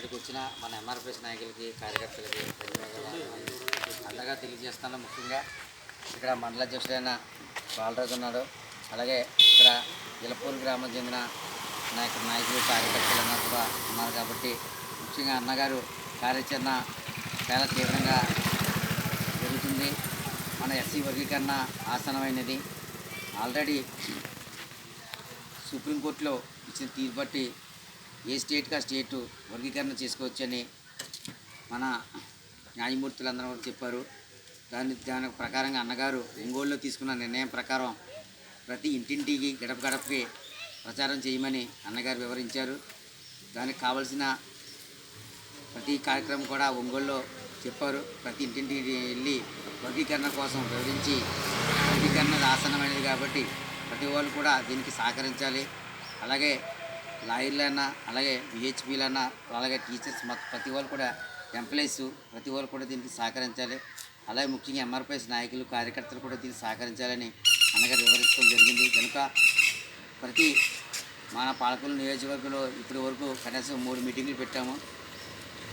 ఇక్కడికి వచ్చిన మన ఎంఆర్పిఎస్ నాయకులకి కార్యకర్తలకి ధన్యవాదాలు అండగా తెలియజేస్తాను. ముఖ్యంగా ఇక్కడ మండల అధ్యక్షుడైన బాలరాజు ఉన్నాడు. అలాగే ఇక్కడ ఇలపూరు గ్రామం చెందిన నాయకులు కార్యకర్తలు అన్నారు కూడా ఉన్నారు. కాబట్టి ముఖ్యంగా అన్నగారు కార్యాచరణ చాలా తీవ్రంగా జరుగుతుంది. మన ఎస్సీ వర్గీకరణ ఆసనమైనది. ఆల్రెడీ సుప్రీంకోర్టులో ఇచ్చిన తీర్పు బట్టి ఏ స్టేట్కి ఆ స్టేటు వర్గీకరణ చేసుకోవచ్చని మన న్యాయమూర్తులందరూ కూడా చెప్పారు. దాని ప్రకారంగా అన్నగారు ఒంగోలులో తీసుకున్న నిర్ణయం ప్రకారం ప్రతి ఇంటింటికి గడపకి ప్రచారం చేయమని అన్నగారు వివరించారు. దానికి కావలసిన ప్రతి కార్యక్రమం కూడా ఒంగోలులో చెప్పారు. ప్రతి ఇంటింటికి వెళ్ళి వర్గీకరణ కోసం వివరించి వర్గీకరణ ఆసనమైనది కాబట్టి ప్రతి వాళ్ళు కూడా దీనికి సహకరించాలి. అలాగే లాయర్లన్నా, అలాగే విహెచ్పీలన్నా, అలాగే టీచర్స్ ప్రతి వాళ్ళు కూడా ఎంప్లాయీస్ ప్రతి వాళ్ళు కూడా దీనికి సహకరించాలి. అలాగే ముఖ్యంగా ఎంఆర్పిఎస్ నాయకులు కార్యకర్తలు కూడా దీనికి సహకరించాలని అన్నగారు వివరించడం జరిగింది. కనుక ప్రతి మన పాలకొల్లు నియోజకవర్గంలో ఇప్పటి వరకు కనీసం 3 మీటింగులు పెట్టాము.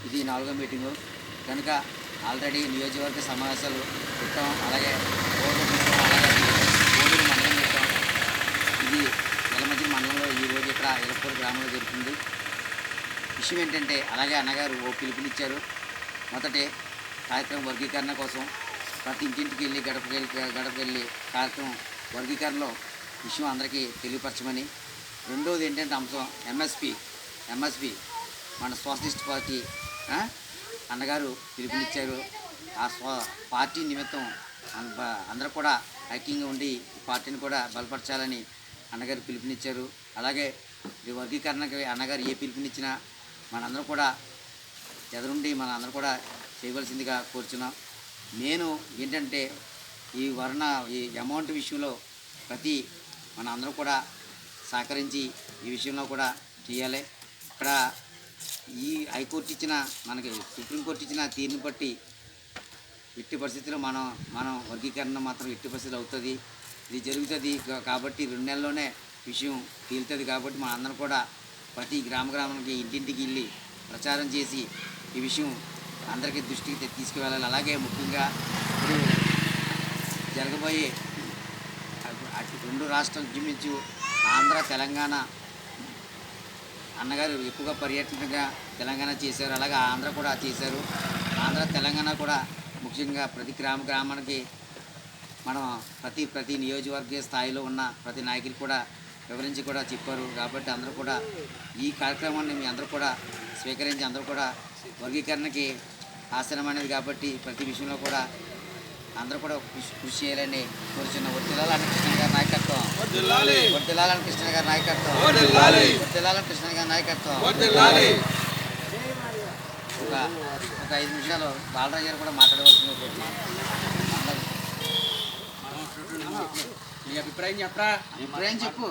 ఇది 4వ మీటింగు. కనుక ఆల్రెడీ నియోజకవర్గ సమావేశాలు పెట్టాం. అలాగే కోడూరు మండలం పెట్టాం. ఇది యలమంచిలి మండలంలో ఈరోజు ఇక్కడ ఇలపూరు గ్రామంలో జరుగుతుంది. విషయం ఏంటంటే అలాగే అన్నగారు పిలుపునిచ్చారు. మొదటి కార్యక్రమం వర్గీకరణ కోసం ప్రతి ఇంటింటికి వెళ్ళి గడపకి వెళ్ళి కార్యక్రమం వర్గీకరణలో విషయం అందరికీ తెలియపరచమని. రెండవది ఏంటంటే అంశం ఎంఎస్పి మన సోషలిస్ట్ పార్టీ అన్నగారు పిలుపునిచ్చారు. ఆ పార్టీ నిమిత్తం అందరూ కూడా ఐక్యంగా ఉండి ఈ పార్టీని కూడా బలపరచాలని అన్నగారు పిలుపునిచ్చారు. అలాగే ఈ వర్గీకరణకి అన్నగారు ఏ పిలుపునిచ్చినా మనందరం కూడా ఎదురుండి అందరూ కూడా చేయవలసిందిగా కోరుచున్నాం. నేను ఏంటంటే ఈ అమౌంట్ విషయంలో మన అందరూ కూడా సహకరించి ఈ విషయంలో కూడా చేయాలి. ఇక్కడ ఈ హైకోర్టు ఇచ్చిన మనకి సుప్రీంకోర్టు ఇచ్చిన తీరుని బట్టి ఎట్టి పరిస్థితుల్లో మనం వర్గీకరణ మాత్రం ఎట్టి పరిస్థితులు అవుతుంది. ఇది జరుగుతుంది కాబట్టి 2 నెలల్లోనే విషయం తేలుతుంది. కాబట్టి మన అందరం కూడా ప్రతి గ్రామానికి ఇంటింటికి వెళ్ళి ప్రచారం చేసి ఈ విషయం అందరికీ దృష్టికి తీసుకువెళ్ళాలి. అలాగే ముఖ్యంగా ఇప్పుడు జరగబోయే 2 రాష్ట్రాలు ఇంచుమించు ఆంధ్ర తెలంగాణ అన్నగారు ఎక్కువగా పర్యటనగా తెలంగాణ చేశారు. అలాగే ఆంధ్ర కూడా చేశారు. ఆంధ్ర తెలంగాణ కూడా ముఖ్యంగా ప్రతి గ్రామానికి మనం ప్రతి నియోజకవర్గ స్థాయిలో ఉన్న ప్రతి నాయకులు కూడా వివరించి కూడా చెప్పారు. కాబట్టి అందరూ కూడా ఈ కార్యక్రమాన్ని మీ అందరూ కూడా స్వీకరించి అందరూ కూడా వర్గీకరణకి ఆసనమైనది కాబట్టి ప్రతి విషయంలో కూడా అందరూ కూడా కృషి చేయాలని కోరుచున్న వర్తిల్లాలని కృష్ణ గారి నాయకత్వం, వర్తిల్లాలని కృష్ణ గారి నాయకత్వం, వర్తిల్లాలని కృష్ణ గారి నాయకత్వం. ఒక 5 నిమిషాలు బాలరాజు గారు కూడా మాట్లాడవలసింది కోరుతున్నాను. నీ అభిప్రాయం చెప్పరా? అభిప్రాయం చెప్పు.